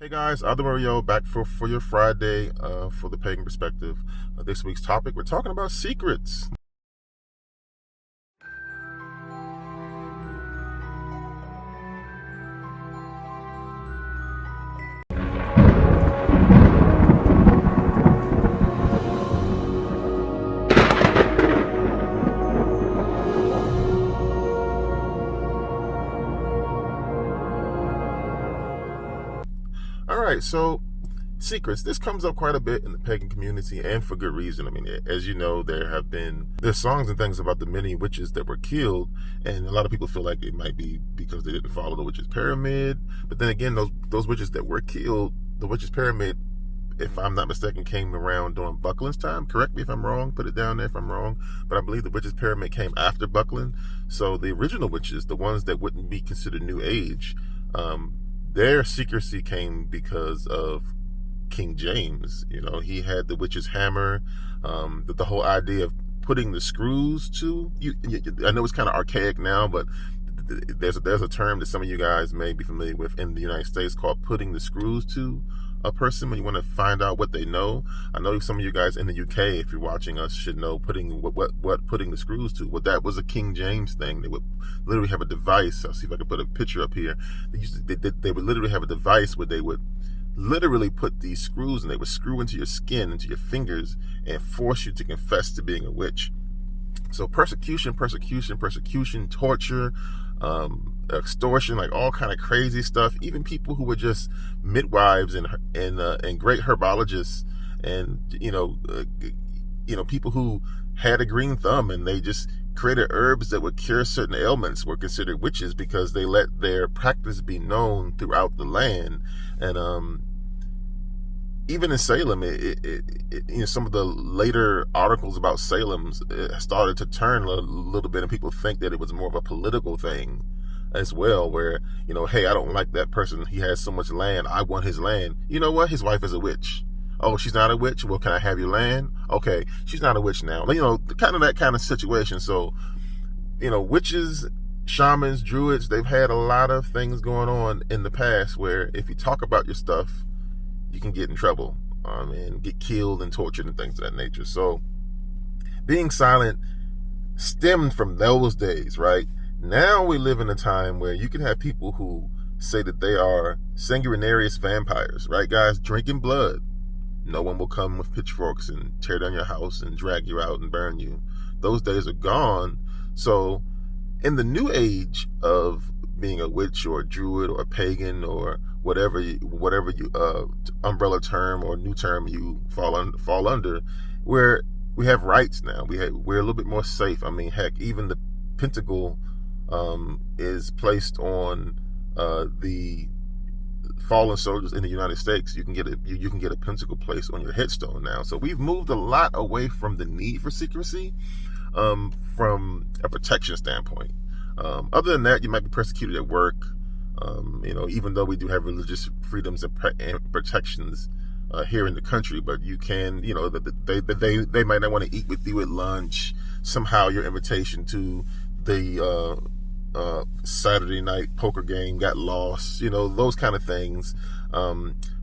Hey guys, Other Mario back for your Friday for the Pagan Perspective. This week's topic, we're talking about secrets. All right, so secrets. This comes up quite a bit in the pagan community, and for good reason. I mean, as you know, there's songs and things about the many witches that were killed, and a lot of people feel like it might be because they didn't follow the witches' pyramid. But then again, those witches that were killed, the witches' pyramid, if I'm not mistaken, came around during Buckland's time. Correct me if I'm wrong. Put it down there if I'm wrong. But I believe the witches' pyramid came after Buckland. So the original witches, the ones that wouldn't be considered New Age, their secrecy came because of King James. You know, he had the witch's hammer. The whole idea of putting the screws to you. I know it's kind of archaic now, but there's a term that some of you guys may be familiar with in the United States called putting the screws to a person when you want to find out what they know. I know some of you guys in the UK, if you're watching us, should know putting what putting the screws to. Well, that was a King James thing. They would literally have a device. I'll see if I can put a picture up here. They would literally have a device where they would literally put these screws, and they would screw into your skin, into your fingers, and force you to confess to being a witch. So persecution, torture, extortion, like all kind of crazy stuff. Even people who were just midwives and great herbologists, and people who had a green thumb and they just created herbs that would cure certain ailments were considered witches because they let their practice be known throughout the land. And even in Salem, some of the later articles about Salem started to turn a little bit, and people think that it was more of a political thing as well, where, hey, I don't like that person. He has so much land. I want his land. You know what? His wife is a witch. Oh, she's not a witch? Well, can I have your land? Okay, she's not a witch now. That kind of situation. So, witches, shamans, druids, they've had a lot of things going on in the past where if you talk about your stuff, you can get in trouble and get killed and tortured and things of that nature. So being silent stemmed from those days, right? Now we live in a time where you can have people who say that they are sanguinarious vampires, right, guys? Drinking blood. No one will come with pitchforks and tear down your house and drag you out and burn you. Those days are gone. So in the new age of being a witch or a druid or a pagan or whatever you umbrella term or new term you fall under, where we have rights now. We're a little bit more safe. I mean, heck, even the pentacle is placed on the fallen soldiers in the United States. You can get a pentacle placed on your headstone now. So we've moved a lot away from the need for secrecy from a protection standpoint. Other than that, you might be persecuted at work. Even though we do have religious freedoms and protections here in the country, but you can, they might not want to eat with you at lunch. Somehow your invitation to the Saturday night poker game got lost. Those kind of things.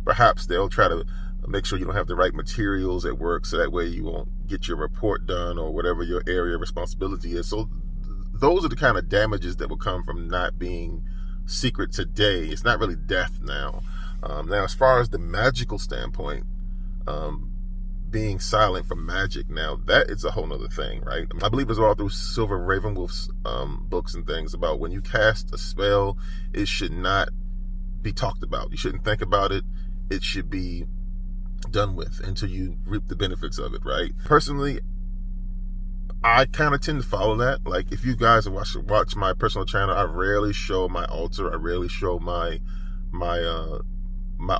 Perhaps they'll try to make sure you don't have the right materials at work, so that way you won't get your report done or whatever your area of responsibility is. So those are the kind of damages that will come from not being secret today. It's not really death now. Now, as far as the magical standpoint, being silent from magic, now that is a whole nother thing, right? I believe it's all through Silver Ravenwolf's books and things about when you cast a spell, it should not be talked about. You shouldn't think about it. It should be done with until you reap the benefits of it, right? Personally, I kind of tend to follow that. Like, if you guys watch my personal channel, I rarely show my altar. I rarely show my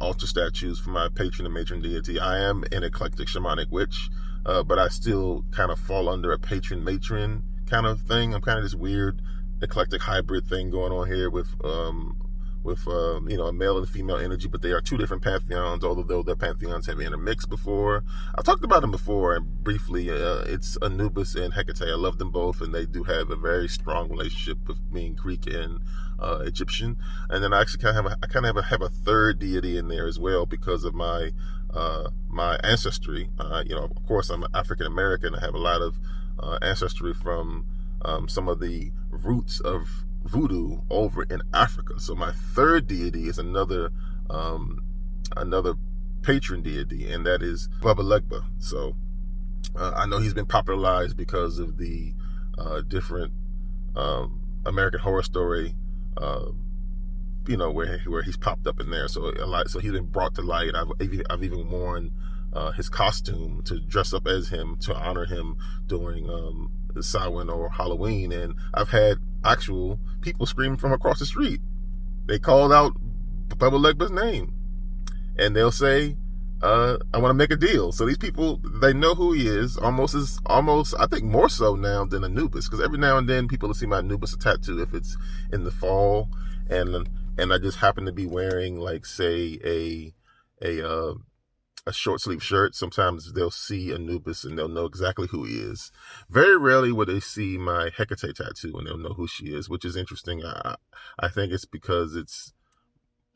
altar statues for my patron and matron deity. I am an eclectic shamanic witch, but I still kind of fall under a patron matron kind of thing. I'm kind of this weird eclectic hybrid thing going on here with with a male and female energy, but they are two different pantheons, although their pantheons have intermixed before. I've talked about them before and briefly. It's Anubis and Hecate. I love them both, and they do have a very strong relationship with being Greek and Egyptian. And then I actually have a third deity in there as well because of my ancestry. Of course, I'm African American. I have a lot of ancestry from some of the roots of voodoo over in Africa. So my third deity is another patron deity, and that is Baba Legba. So I know he's been popularized because of the different American Horror Story, where he's popped up in there. So he's been brought to light. I've even worn his costume to dress up as him to honor him during Samhain or Halloween, and I've had actual people screaming from across the street. They called out Baba Legba's name, and they'll say, "I want to make a deal." So these people, they know who he is, almost I think more so now than Anubis, because every now and then people will see my Anubis tattoo if it's in the fall, and I just happen to be wearing, like, say a short sleeve shirt. Sometimes they'll see Anubis and they'll know exactly who he is. Very rarely will they see my Hecate tattoo and they'll know who she is, which is interesting. I think it's because it's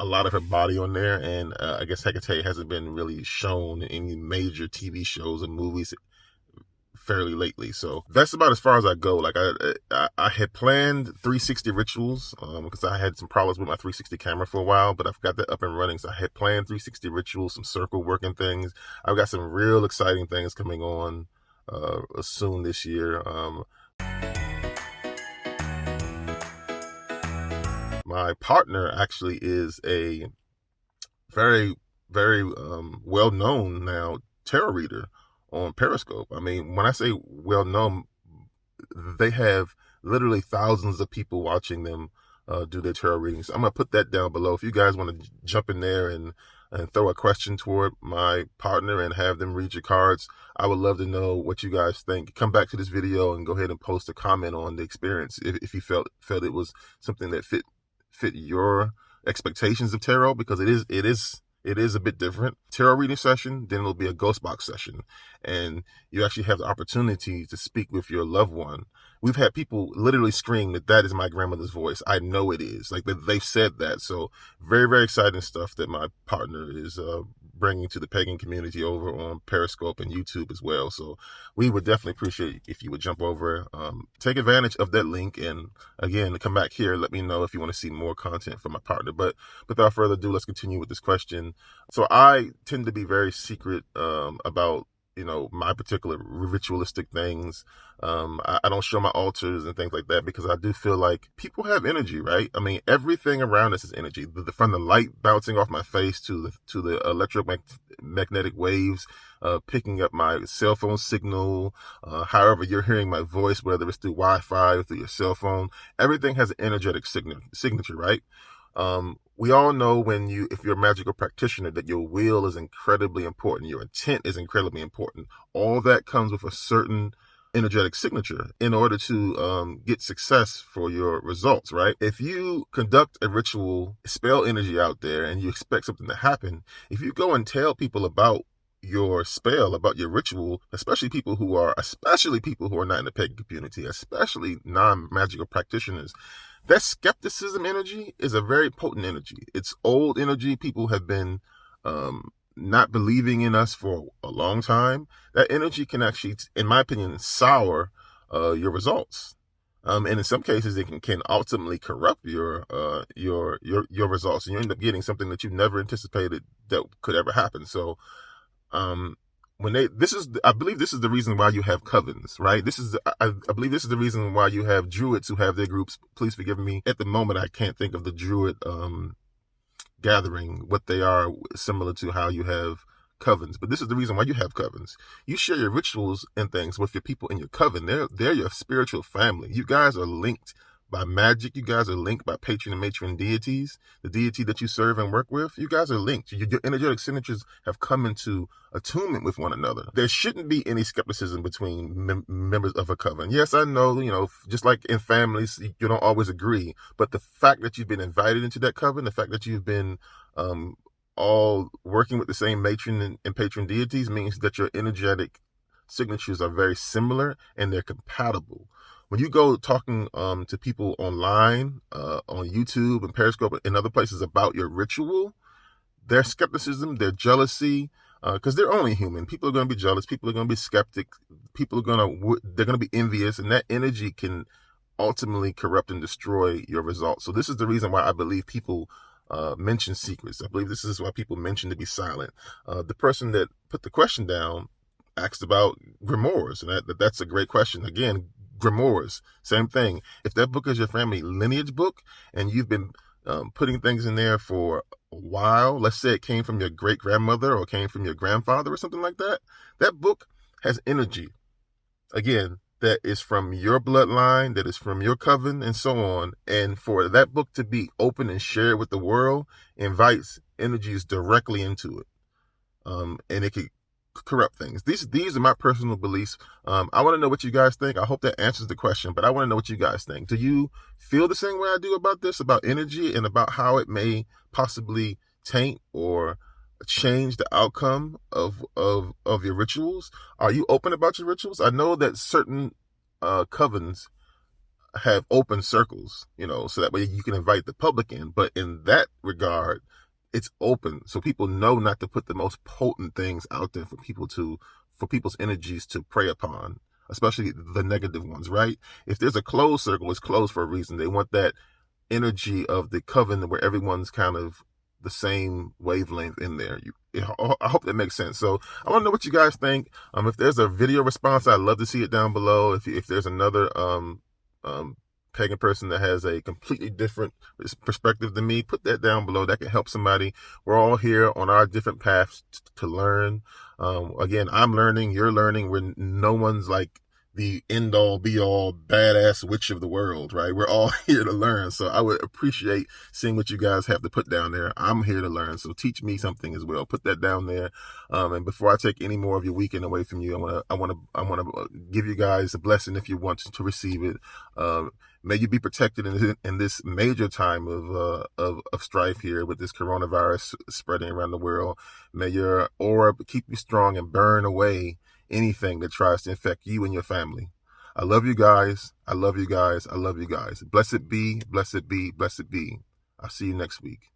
a lot of her body on there, and I guess Hecate hasn't been really shown in any major TV shows and movies fairly lately. So that's about as far as I go. Like I had planned 360 rituals because I had some problems with my 360 camera for a while, but I've got that up and running. So I had planned 360 rituals, some circle working things. I've got some real exciting things coming on soon this year. My partner actually is a very, very well-known now tarot reader on Periscope. I mean, when I say well-known, they have literally thousands of people watching them do their tarot readings. I'm going to put that down below. If you guys want to jump in there and throw a question toward my partner and have them read your cards, I would love to know what you guys think. Come back to this video and go ahead and post a comment on the experience if you felt it was something that fit your expectations of tarot, because it is a bit different. Tarot reading session, then it'll be a ghost box session, and you actually have the opportunity to speak with your loved one. We've had people literally scream that is my grandmother's voice. I know it is. Like, they've said that. So very, very exciting stuff that my partner is bringing to the pagan community over on Periscope and YouTube as well. So we would definitely appreciate if you would jump over, take advantage of that link, and again, come back here, let me know if you want to see more content from my partner. But without further ado, let's continue with this question. So I tend to be very secret about my particular ritualistic things. I don't show my altars and things like that because I do feel like people have energy, right? I mean, everything around us is energy. From the light bouncing off my face to the electromagnetic waves picking up my cell phone signal, however you're hearing my voice, whether it's through Wi-Fi or through your cell phone, everything has an energetic signature, right? We all know if you're a magical practitioner, that your will is incredibly important. Your intent is incredibly important. All that comes with a certain energetic signature in order to get success for your results, right? If you conduct a ritual, spell energy out there, and you expect something to happen, if you go and tell people about your spell, about your ritual, especially people who are not in the pagan community, especially non-magical practitioners, that skepticism energy is a very potent energy. It's old energy. People have been not believing in us for a long time. That energy can actually, in my opinion, sour your results. And in some cases, it can ultimately corrupt your results, and you end up getting something that you never anticipated that could ever happen. So, I believe this is the reason why you have covens, right? I believe this is the reason why you have druids who have their groups. Please forgive me. At the moment, I can't think of the druid gathering, what they are, similar to how you have covens. But this is the reason why you have covens. You share your rituals and things with your people in your coven. They're your spiritual family. You guys are linked by magic. You guys are linked by patron and matron deities. The deity that you serve and work with, you guys are linked. Your energetic signatures have come into attunement with one another. There shouldn't be any skepticism between members of a coven. Yes, I know, just like in families, you don't always agree, but the fact that you've been invited into that coven, the fact that you've been all working with the same matron and patron deities means that your energetic signatures are very similar and they're compatible. When you go talking to people online, on YouTube and Periscope and other places about your ritual, their skepticism, their jealousy, because they're only human. People are going to be jealous. People are going to be skeptic. They're going to be envious, and that energy can ultimately corrupt and destroy your results. So this is the reason why I believe people mention secrets. I believe this is why people mention to be silent. The person that put the question down asked about grimoires, and that's a great question. Again, grimoires, same thing. If that book is your family lineage book and you've been putting things in there for a while, let's say it came from your great grandmother or came from your grandfather or something like that, that book has energy, again, that is from your bloodline, that is from your coven, and so on. And for that book to be open and shared with the world invites energies directly into it, and it could corrupt things. These are my personal beliefs. I want to know what you guys think. I hope that answers the question, but I want to know what you guys think. Do you feel the same way I do about this, about energy and about how it may possibly taint or change the outcome of your rituals? Are you open about your rituals? I know that certain covens have open circles, so that way you can invite the public in. But in that regard, it's open, so people know not to put the most potent things out there for people's energies to prey upon, especially the negative ones, right? If there's a closed circle, it's closed for a reason. They want that energy of the coven where everyone's kind of the same wavelength in there. I hope that makes sense. So I want to know what you guys think. If there's a video response, I'd love to see it down below. If there's another pagan person that has a completely different perspective than me, put that down below. That can help somebody. We're all here on our different paths to learn. Again, I'm learning, you're learning. No one's like the end all be all badass witch of the world, right? We're all here to learn. So I would appreciate seeing what you guys have to put down there. I'm here to learn, so teach me something as well. Put that down there. And before I take any more of your weekend away from you, I want to give you guys a blessing if you want to receive it. May you be protected in this major time of strife here with this coronavirus spreading around the world. May your aura keep you strong and burn away anything that tries to infect you and your family. I love you guys. I love you guys. I love you guys. Blessed be, blessed be, blessed be. I'll see you next week.